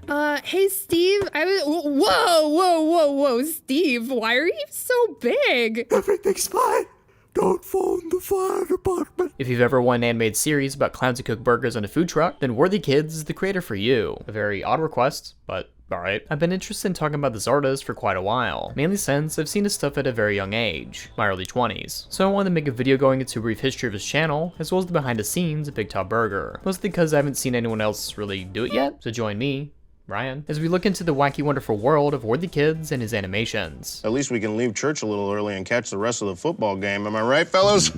Hey Steve, whoa, Steve, why are you so big? Everything's fine. Don't phone the fire department. If you've ever wanted an animated series about clowns who cook burgers on a food truck, then Worthikids is the creator for you. A very odd request, but alright. I've been interested in talking about this artist for quite a while, mainly since I've seen his stuff at a very young age, my early 20s. So I wanted to make a video going into a brief history of his channel, as well as the behind the scenes of BIGTOP BURGER, mostly because I haven't seen anyone else really do it yet, so join me, Ryan, as we look into the wacky wonderful world of Worthikids and his animations. At least we can leave church a little early and catch the rest of the football game, am I right, fellas?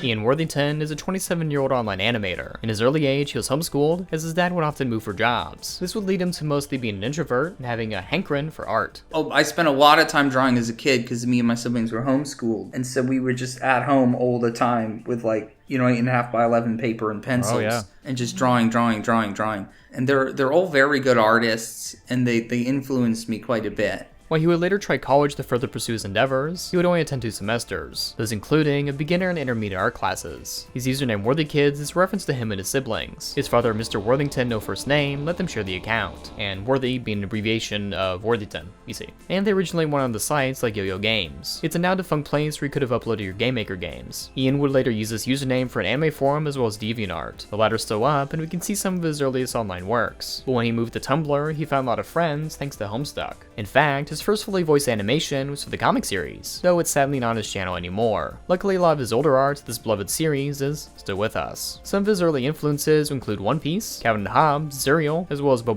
Ian Worthington is a 27-year-old online animator. In his early age, he was homeschooled, as his dad would often move for jobs. This would lead him to mostly being an introvert and having a hankering for art. Oh, I spent a lot of time drawing as a kid because me and my siblings were homeschooled. And so we were just at home all the time with 8.5 by 11 paper and pencils. And just drawing. And they're all very good artists, and they influenced me quite a bit. While he would later try college to further pursue his endeavors, he would only attend 2 semesters, those including a beginner and intermediate art classes. His username Worthikids is a reference to him and his siblings. His father, Mr. Worthington, no first name, let them share the account, and Worthy being an abbreviation of Worthington, you see. And they originally went on the sites like Yo-Yo Games. It's a now defunct place where you could have uploaded your GameMaker games. Ian would later use this username for an anime forum as well as DeviantArt. The latter's still up, and we can see some of his earliest online works. But when he moved to Tumblr, he found a lot of friends thanks to Homestuck. In fact, his first fully voiced animation was for the comic series, though it's sadly not on his channel anymore. Luckily, a lot of his older art, this beloved series, is still with us. Some of his early influences include One Piece, Calvin and Hobbes, Serial, as well as Bo.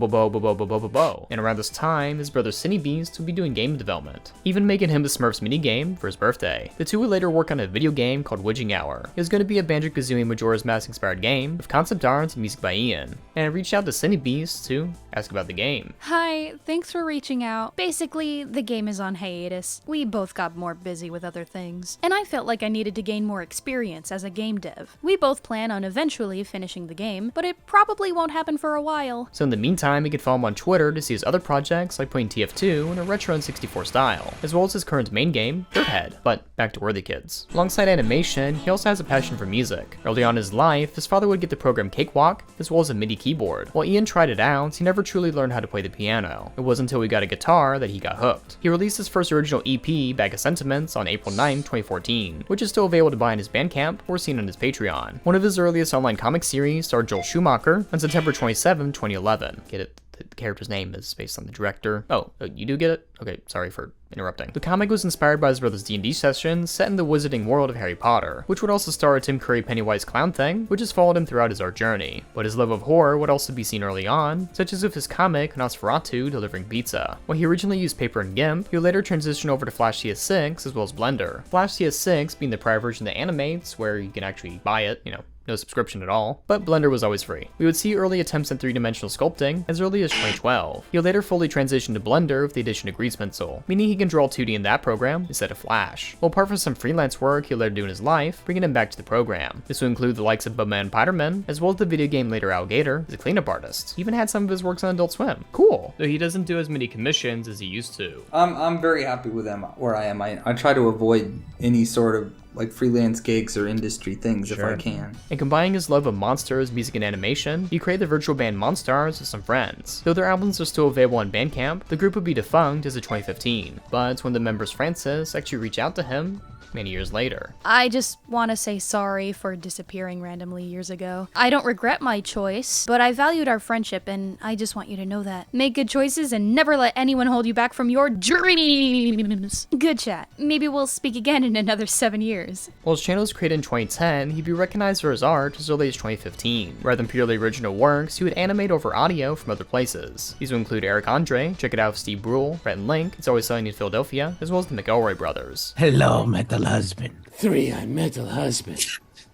And around this time, his brother Cinny Beast would be doing game development, even making him the Smurfs minigame for his birthday. The two would later work on a video game called Widging Hour. It was going to be a Banjo-Kazooie Majora's Mask inspired game with concept art and music by Ian, and I reached out to Cinny Beast to ask about the game. Hi, thanks for reaching out. Basically, the game is on hiatus. We both got more busy with other things, and I felt like I needed to gain more experience as a game dev. We both plan on eventually finishing the game, but it probably won't happen for a while. So in the meantime, you can follow him on Twitter to see his other projects like playing TF2 in a retro N64 style, as well as his current main game, Dirthead. But back to Worthikids. Alongside animation, he also has a passion for music. Early on in his life, his father would get the program Cakewalk, as well as a MIDI keyboard. While Ian tried it out, he never truly learned how to play the piano. It wasn't until he got a guitar that he got hooked. He released his first original EP, Bag of Sentiments, on April 9, 2014, which is still available to buy on his Bandcamp or seen on his Patreon. One of his earliest online comic series starred Joel Schumacher on September 27, 2011. Get it? The character's name is based on the director. Oh, you do get it? Okay, sorry for interrupting. The comic was inspired by his brother's D&D sessions set in the wizarding world of Harry Potter, which would also star a Tim Curry Pennywise clown thing, which has followed him throughout his art journey. But his love of horror would also be seen early on, such as with his comic Nosferatu Delivering Pizza. While he originally used paper and GIMP, he would later transition over to Flash CS6 as well as Blender. Flash CS6 being the prior version that animates, where you can actually buy it, no subscription at all, but Blender was always free. We would see early attempts at 3-dimensional sculpting as early as 2012. He'll later fully transition to Blender with the addition of Grease Pencil, meaning he can draw 2D in that program instead of Flash. While apart from some freelance work he'll later do in his life, bringing him back to the program. This will include the likes of Bubba and Piderman, as well as the video game later Alligator as a cleanup artist. He even had some of his works on Adult Swim. Cool! Though he doesn't do as many commissions as he used to. I'm very happy with them where I am. I try to avoid any sort of freelance gigs or industry things if I can. And combining his love of monsters, music, and animation, he created the virtual band Monstars with some friends. Though their albums are still available on Bandcamp, the group would be defunct as of 2015. But when the members Francis actually reached out to him many years later. I just want to say sorry for disappearing randomly years ago. I don't regret my choice, but I valued our friendship and I just want you to know that. Make good choices and never let anyone hold you back from your dreams. Good chat. Maybe we'll speak again in another 7 years. While his channel was created in 2010, he'd be recognized for his art as early as 2015. Rather than purely original works, he would animate over audio from other places. These would include Eric Andre, check it out with Steve Brule, Rhett and Link, It's Always Sunny in Philadelphia, as well as the McElroy brothers. Hello, metal husband. 3, I'm metal husband.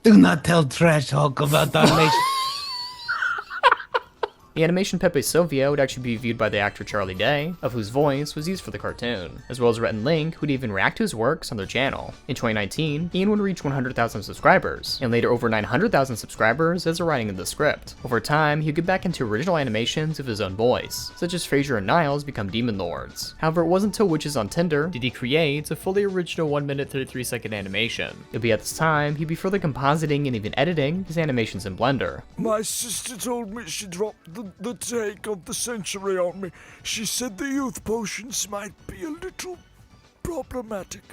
Do not tell Trash Hulk about our nation. The animation Pepe Sylvia would actually be viewed by the actor Charlie Day, of whose voice was used for the cartoon, as well as Rhett and Link, who'd even react to his works on their channel. In 2019, Ian would reach 100,000 subscribers, and later over 900,000 subscribers as a writing of the script. Over time, he'd get back into original animations with his own voice, such as Frasier and Niles become Demon Lords. However, it wasn't until Witches on Tinder did he create a fully original 1-minute 33-second animation. It'll be at this time he'd be further compositing and even editing his animations in Blender. My sister told me she dropped the the take of the century on me. She said the youth potions might be a little problematic.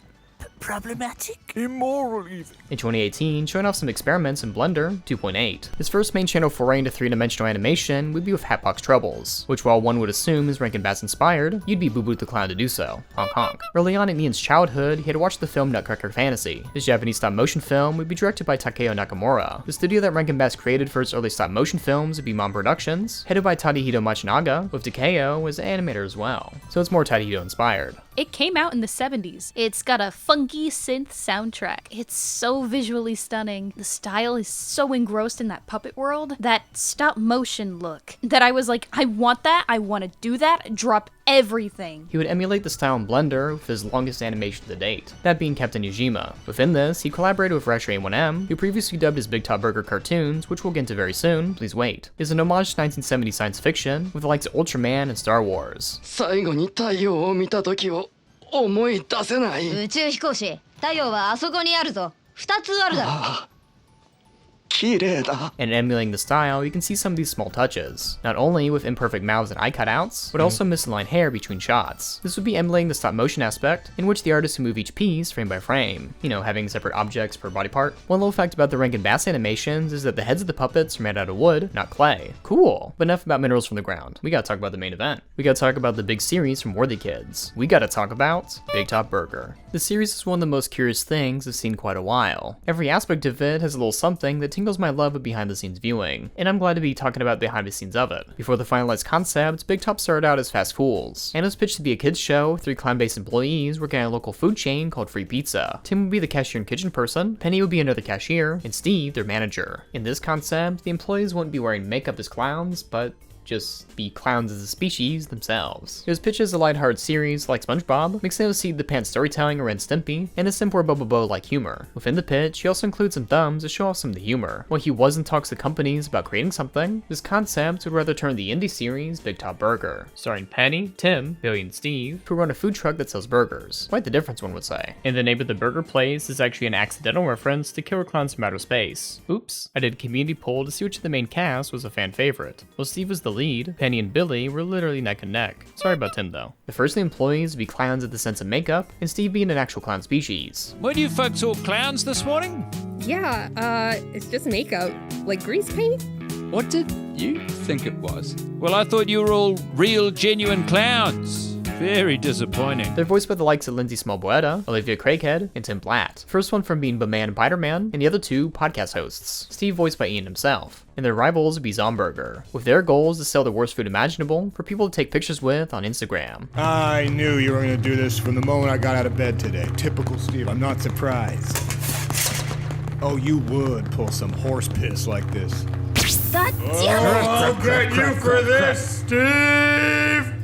Problematic? Immoral, even. In 2018, showing off some experiments in Blender 2.8. His first main channel foray into three-dimensional animation would be with Hatbox Troubles, which while one would assume is Rankin Bass inspired, you'd be Boo Boo the Clown to do so. Honk honk. Early on in Ian's childhood, he had watched the film Nutcracker Fantasy. This Japanese stop-motion film would be directed by Takeo Nakamura. The studio that Rankin Bass created for its early stop-motion films would be Mon Productions, headed by Tadahito Machinaga, with Takeo as an animator as well. So it's more Tadahito inspired. It came out in the 70s. It's got a funky synth soundtrack. It's so visually stunning. The style is so engrossed in that puppet world, that stop motion look, that I was like, I want that, I want to do that, drop everything. He would emulate the style in Blender with his longest animation to date, that being Captain Yojima. Within this, he collaborated with Rasher A1M, who previously dubbed his BIGTOP BURGER cartoons, which we'll get into very soon, please wait. It is an homage to 1970s science fiction, with the likes of Ultraman and Star Wars. 最後に太陽を見た時を思い出せない。宇宙飛行士、太陽はあそこにあるぞ。2つあるだろ。And emulating the style, you can see some of these small touches, not only with imperfect mouths and eye cutouts, but also misaligned hair between shots. This would be emulating the stop motion aspect, in which the artist would move each piece frame by frame, having separate objects per body part. One little fact about the Rankin Bass animations is that the heads of the puppets are made out of wood, not clay. Cool! But enough about minerals from the ground. We gotta talk about the main event. We gotta talk about the big series from Worthikids. We gotta talk about BIGTOP BURGER. The series is one of the most curious things I've seen in quite a while. Every aspect of it has a little something that tingles my love of behind-the-scenes viewing, and I'm glad to be talking about behind-the-scenes of it. Before the finalized concept, BIGTOP started out as Fast Fools, and it was pitched to be a kids show, 3 clown-based employees working at a local food chain called Free Pizza. Tim would be the cashier and kitchen person, Penny would be another cashier, and Steve their manager. In this concept, the employees wouldn't be wearing makeup as clowns, but just be clowns as a species themselves. It was pitched as a lighthearted series like SpongeBob, mixing with seat the pants storytelling or Ren Stimpy, and a simpler Bobo-like humor. Within the pitch, he also includes some thumbs to show off some of the humor. While he was in talks with companies about creating something, this concept would rather turn the indie series BIGTOP BURGER, starring Penny, Tim, Billy, and Steve, who run a food truck that sells burgers. Quite the difference, one would say. And the name of the burger place is actually an accidental reference to Killer Clowns from Outer Space. Oops. I did a community poll to see which of the main cast was a fan favorite. Well, Steve was the lead, Penny and Billy were literally neck and neck. Sorry about Tim though. The first of the employees would be clowns at the sense of makeup, and Steve being an actual clown species. Were you folks all clowns this morning? Yeah, it's just makeup. Like grease paint? What did you think it was? Well, I thought you were all real, genuine clowns. Very disappointing. They're voiced by the likes of Lindsay Smallboetta, Olivia Craighead, and Tim Blatt. First one from being Bowman and Biderman, and the other two podcast hosts, Steve voiced by Ian himself. And their rivals would be Zomburger, with their goals to sell the worst food imaginable for people to take pictures with on Instagram. I knew you were going to do this from the moment I got out of bed today. Typical Steve, I'm not surprised. Oh, you would pull some horse piss like this. God damn it! I'll get you for this, Steve!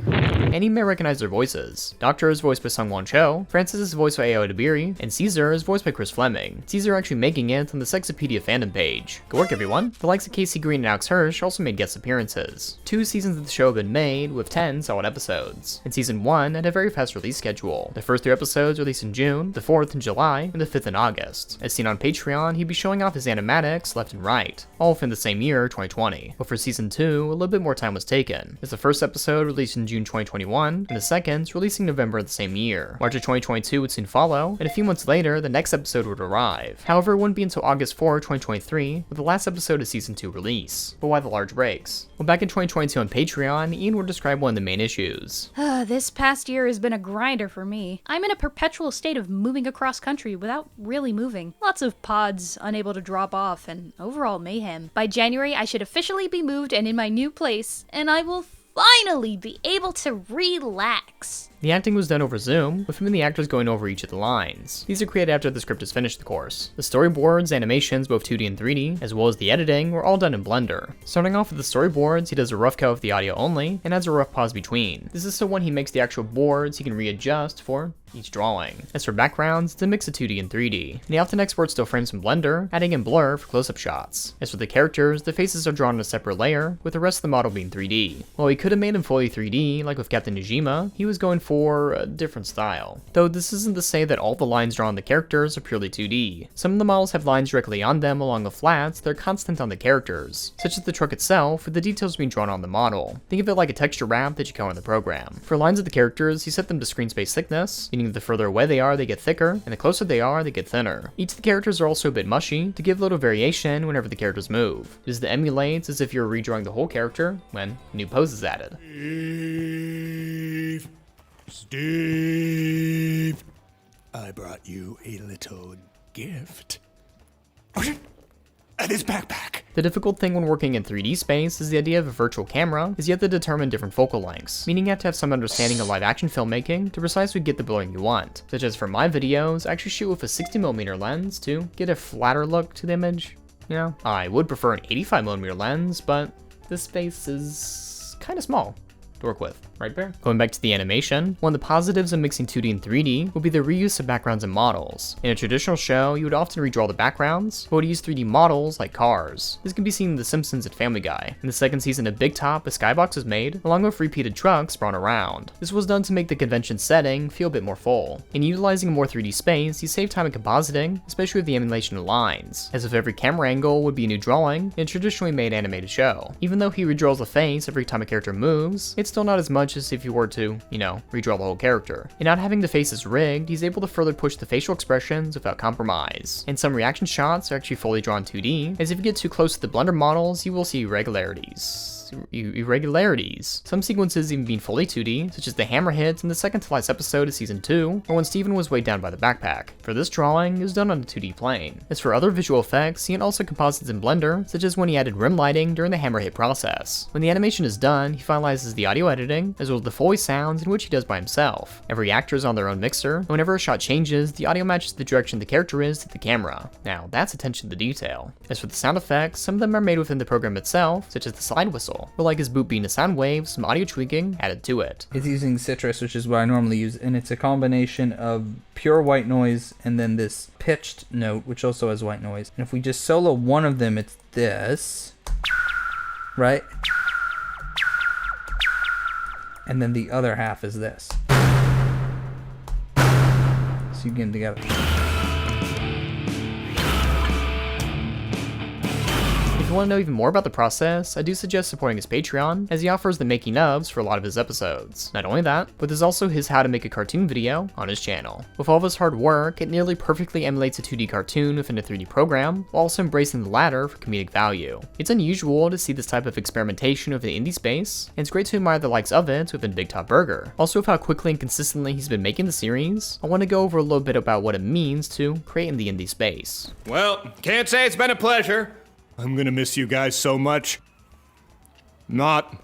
And you may recognize their voices. Doctor is voiced by Sungwon Cho, Francis is voiced by Aoi Dabiri, and Caesar is voiced by Chris Fleming. Caesar actually making it on the Sexopedia fandom page. Good work, everyone. The likes of Casey Green and Alex Hirsch also made guest appearances. 2 seasons of the show have been made, with 10 solid episodes. And season 1 had a very fast release schedule. The first 3 episodes released in June, the 4th in July, and the 5th in August. As seen on Patreon, he'd be showing off his animatics left and right, all within the same year, 2020. But for season 2, a little bit more time was taken, as the first episode released in June 2021, and the second releasing November of the same year. March of 2022 would soon follow, and a few months later, the next episode would arrive. However, it wouldn't be until August 4, 2023, with the last episode of season 2 release. But why the large breaks? Well, back in 2022 on Patreon, Ian would describe one of the main issues. This past year has been a grinder for me. I'm in a perpetual state of moving across country without really moving. Lots of pods unable to drop off, and overall mayhem. By January, I should officially be moved and in my new place, and I will finally be able to relax. The acting was done over Zoom, with him and the actors going over each of the lines. These are created after the script is finished, of course. The storyboards, animations, both 2D and 3D, as well as the editing, were all done in Blender. Starting off with the storyboards, he does a rough cut with the audio only, and adds a rough pause between. This is so when he makes the actual boards, he can readjust for each drawing. As for backgrounds, it's a mix of 2D and 3D, and he often exports still frames from Blender, adding in blur for close-up shots. As for the characters, the faces are drawn on a separate layer, with the rest of the model being 3D. While he could have made him fully 3D, like with Captain Nijima, he was going for a different style. Though this isn't to say that all the lines drawn on the characters are purely 2D. Some of the models have lines directly on them along the flats that are constant on the characters, such as the truck itself, with the details being drawn on the model. Think of it like a texture wrap that you color in the program. For lines of the characters, he set them to screen space thickness, meaning the further away they are, they get thicker, and the closer they are, they get thinner. Each of the characters are also a bit mushy, to give little variation whenever the characters move. It is the emulates as if you're redrawing the whole character when a new pose is added. Steve, I brought you a little gift. And his backpack. The difficult thing when working in 3D space is the idea of a virtual camera is you have to determine different focal lengths, meaning you have to have some understanding of live action filmmaking to precisely get the blurring you want. Such as for my videos, I actually shoot with a 60mm lens to get a flatter look to the image. You know, I would prefer an 85mm lens, but this space is kinda small to work with, right, Bear? Going back to the animation, one of the positives of mixing 2D and 3D would be the reuse of backgrounds and models. In a traditional show, you would often redraw the backgrounds, but would use 3D models like cars. This can be seen in The Simpsons and Family Guy. In the second season of Big Top, a skybox was made, along with repeated trucks sprawling around. This was done to make the convention setting feel a bit more full. In utilizing more 3D space, you save time in compositing, especially with the emulation of lines, as if every camera angle would be a new drawing in a traditionally made animated show. Even though he redraws the face every time a character moves, it's still not as much as if you were to, you know, redraw the whole character. In not having the faces rigged, he's able to further push the facial expressions without compromise. And some reaction shots are actually fully drawn 2D, as if you get too close to the Blender models, you will see irregularities. Some sequences even being fully 2D, such as the hammer hits in the second to last episode of season 2, or when Steven was weighed down by the backpack. For this drawing, it was done on a 2D plane. As for other visual effects, he can also composites in Blender, such as when he added rim lighting during the hammer hit process. When the animation is done, he finalizes the audio editing, as well as the Foley sounds, in which he does by himself. Every actor is on their own mixer, and whenever a shot changes, the audio matches the direction the character is to the camera. Now, that's attention to detail. As for the sound effects, some of them are made within the program itself, such as the slide whistle, or like his boot being a sound wave, some audio tweaking added to it. It's using Citrus, which is what I normally use, and it's a combination of pure white noise and then this pitched note, which also has white noise. And if we just solo one of them, it's this, right? And then the other half is this. So you get them together. If you want to know even more about the process, I do suggest supporting his Patreon, as he offers the making ofs for a lot of his episodes. Not only that, but there's also his how to make a cartoon video on his channel. With all of his hard work, it nearly perfectly emulates a 2D cartoon within a 3D program, while also embracing the latter for comedic value. It's unusual to see this type of experimentation within the indie space, and it's great to admire the likes of it within BIGTOP BURGER. Also, with how quickly and consistently he's been making the series, I want to go over a little bit about what it means to create in the indie space. Well, can't say it's been a pleasure. I'm gonna miss you guys so much. Not.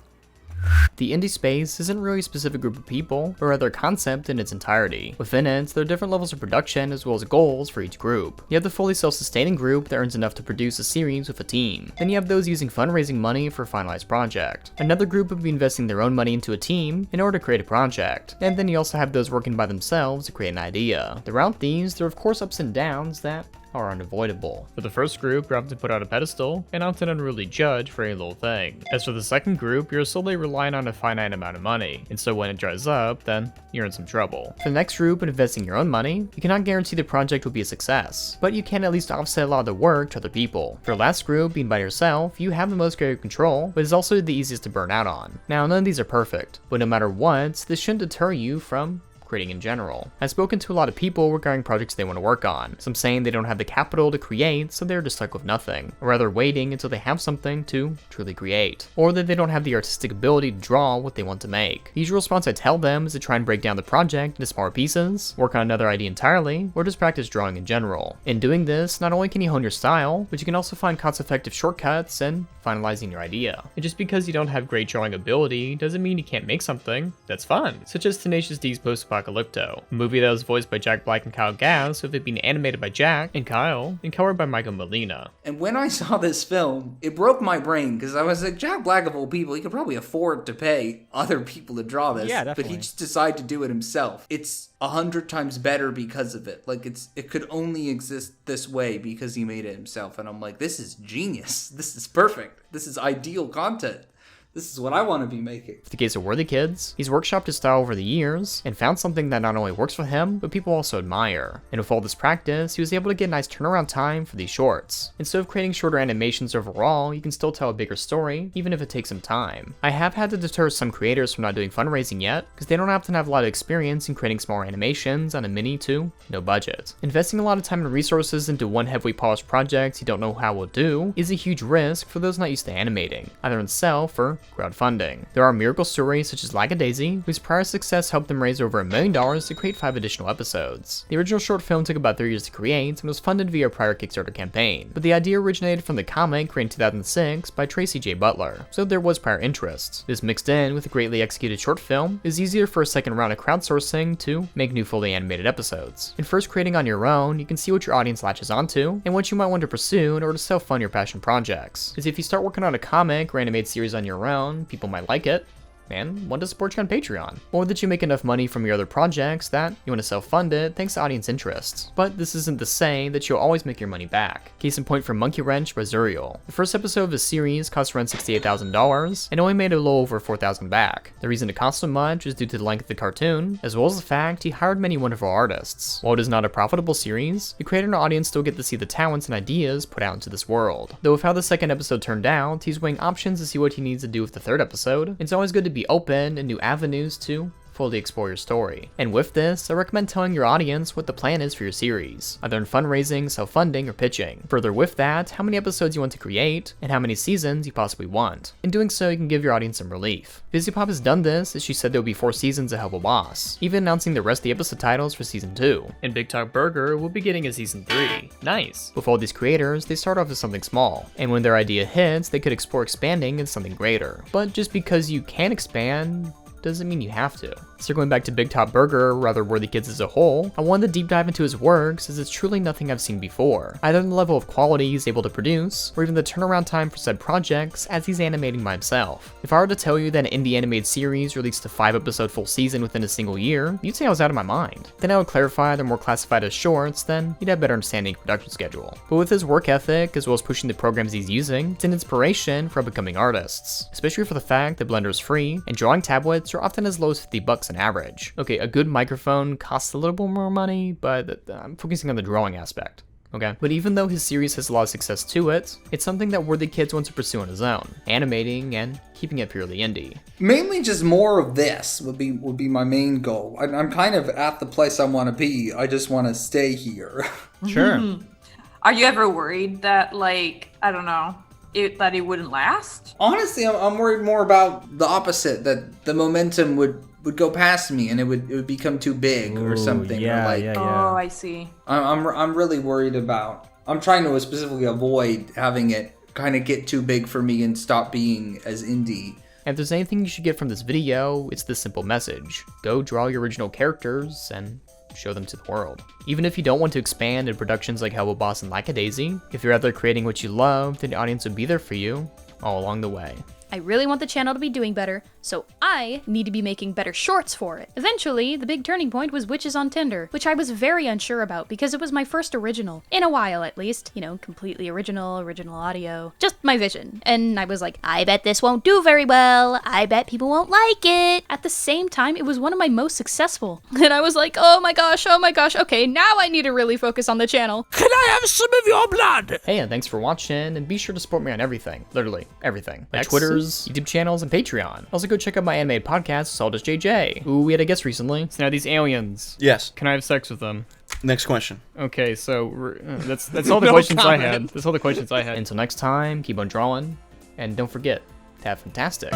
The indie space isn't really a specific group of people, but rather a concept in its entirety. Within it, there are different levels of production as well as goals for each group. You have the fully self-sustaining group that earns enough to produce a series with a team. Then you have those using fundraising money for a finalized project. Another group would be investing their own money into a team in order to create a project. And then you also have those working by themselves to create an idea. Throughout these, there are of course ups and downs that are unavoidable. For the first group, you're often put on a pedestal and often unruly judge for any little thing. As for the second group, you're solely relying on a finite amount of money, and so when it dries up, then you're in some trouble. For the next group, when investing your own money, you cannot guarantee the project will be a success, but you can at least offset a lot of the work to other people. For the last group, being by yourself, you have the most creative control, but it's also the easiest to burn out on. Now, none of these are perfect, but no matter what, this shouldn't deter you from creating in general. I've spoken to a lot of people regarding projects they want to work on, some saying they don't have the capital to create, so they're just stuck with nothing, or rather waiting until they have something to truly create, or that they don't have the artistic ability to draw what they want to make. The usual response I tell them is to try and break down the project into smaller pieces, work on another idea entirely, or just practice drawing in general. In doing this, not only can you hone your style, but you can also find cost-effective shortcuts in finalizing your idea. And just because you don't have great drawing ability doesn't mean you can't make something that's fun, such as Tenacious D's post-apocalyptic Apocalypto, a movie that was voiced by Jack Black and Kyle Gass, with it being animated by Jack and Kyle, and colored by Michael Molina. And when I saw this film, it broke my brain, because I was like, Jack Black of all people, he could probably afford to pay other people to draw this. Yeah, definitely. But he just decided to do it himself. It's 100 times better because of it. Like, it could only exist this way because he made it himself. And I'm like, this is genius. This is perfect. This is ideal content. This is what I want to be making. For the case of Worthikids, he's workshopped his style over the years and found something that not only works for him, but people also admire. And with all this practice, he was able to get a nice turnaround time for these shorts. Instead of creating shorter animations overall, you can still tell a bigger story, even if it takes some time. I have had to deter some creators from not doing fundraising yet, because they don't often have a lot of experience in creating smaller animations on a mini to no budget. Investing a lot of time and resources into one heavily polished project you don't know how will do is a huge risk for those not used to animating, either in self or crowdfunding. There are miracle stories such as Lackadaisy, whose prior success helped them raise over $1 million to create 5 additional episodes. The original short film took about 3 years to create and was funded via a prior Kickstarter campaign, but the idea originated from the comic created in 2006 by Tracy J. Butler, so there was prior interest. This mixed in with a greatly executed short film is easier for a second round of crowdsourcing to make new fully animated episodes. In first creating on your own, you can see what your audience latches onto and what you might want to pursue in order to self-fund your passion projects. Because if you start working on a comic or animated series on your own, people might like it, and want to support you on Patreon. Or that you make enough money from your other projects that you want to self-fund it thanks to audience interests. But this isn't to say that you'll always make your money back. Case in point from Monkey Wrench by Zuriel. The first episode of the series cost around $68,000 and only made a little over $4,000 back. The reason it cost so much is due to the length of the cartoon, as well as the fact he hired many wonderful artists. While it is not a profitable series, the creator and audience still get to see the talents and ideas put out into this world. Though with how the second episode turned out, he's weighing options to see what he needs to do with the third episode. It's always good to be open and new avenues to fully explore your story. And with this, I recommend telling your audience what the plan is for your series, either in fundraising, self-funding, or pitching. Further with that, how many episodes you want to create, and how many seasons you possibly want. In doing so, you can give your audience some relief. BizzyPop has done this, as she said there will be 4 seasons of Help a Boss, even announcing the rest of the episode titles for season 2. And BigTop Burger will be getting a season 3. Nice! With all these creators, they start off as something small, and when their idea hits, they could explore expanding into something greater. But just because you can expand doesn't mean you have to. Circling back to BigTop Burger, or rather Worthikids as a whole, I wanted to deep dive into his works as it's truly nothing I've seen before, either in the level of quality he's able to produce, or even the turnaround time for said projects as he's animating by himself. If I were to tell you that an indie animated series released a 5-episode full season within a single year, you'd say I was out of my mind. Then I would clarify they're more classified as shorts, then you'd have better understanding of production schedule. But with his work ethic, as well as pushing the programs he's using, it's an inspiration for upcoming artists, especially for the fact that Blender is free, and drawing tablets are often as low as $50 on average. Okay, a good microphone costs a little bit more money, but I'm focusing on the drawing aspect. Okay, but even though his series has a lot of success to it, it's something that Worthikids wants to pursue on his own, animating and keeping it purely indie. Mainly just more of this would be my main goal. I'm kind of at the place I want to be. I just want to stay here. Sure. Are you ever worried that, like, I don't know, that it wouldn't last? Honestly, I'm worried more about the opposite, that the momentum would go past me and it would become too big or something. Yeah, or like, Oh, I see. I'm really worried about. I'm trying to specifically avoid having it kind of get too big for me and stop being as indie. And if there's anything you should get from this video, it's this simple message. Go draw your original characters and show them to the world. Even if you don't want to expand in productions like Help a Boss and Lackadaisy, if you're out there creating what you love, then the audience will be there for you all along the way. I really want the channel to be doing better, so I need to be making better shorts for it. Eventually, the big turning point was Witches on Tinder, which I was very unsure about because it was my first original. In a while, at least. You know, completely original audio. Just my vision. And I was like, I bet this won't do very well. I bet people won't like it. At the same time, it was one of my most successful. And I was like, oh my gosh, okay, now I need to really focus on the channel. Can I have some of your blood? Hey, and thanks for watching, and be sure to support me on everything. Literally, everything. Like Twitters, YouTube channels, and Patreon. Also go check out my animated podcast, Saldus JJ. Ooh, we had a guest recently. So now these aliens. Yes. Can I have sex with them? Next question. Okay, so that's all the questions I had. That's all the questions I had. Until next time, keep on drawing, and don't forget to have fantastic.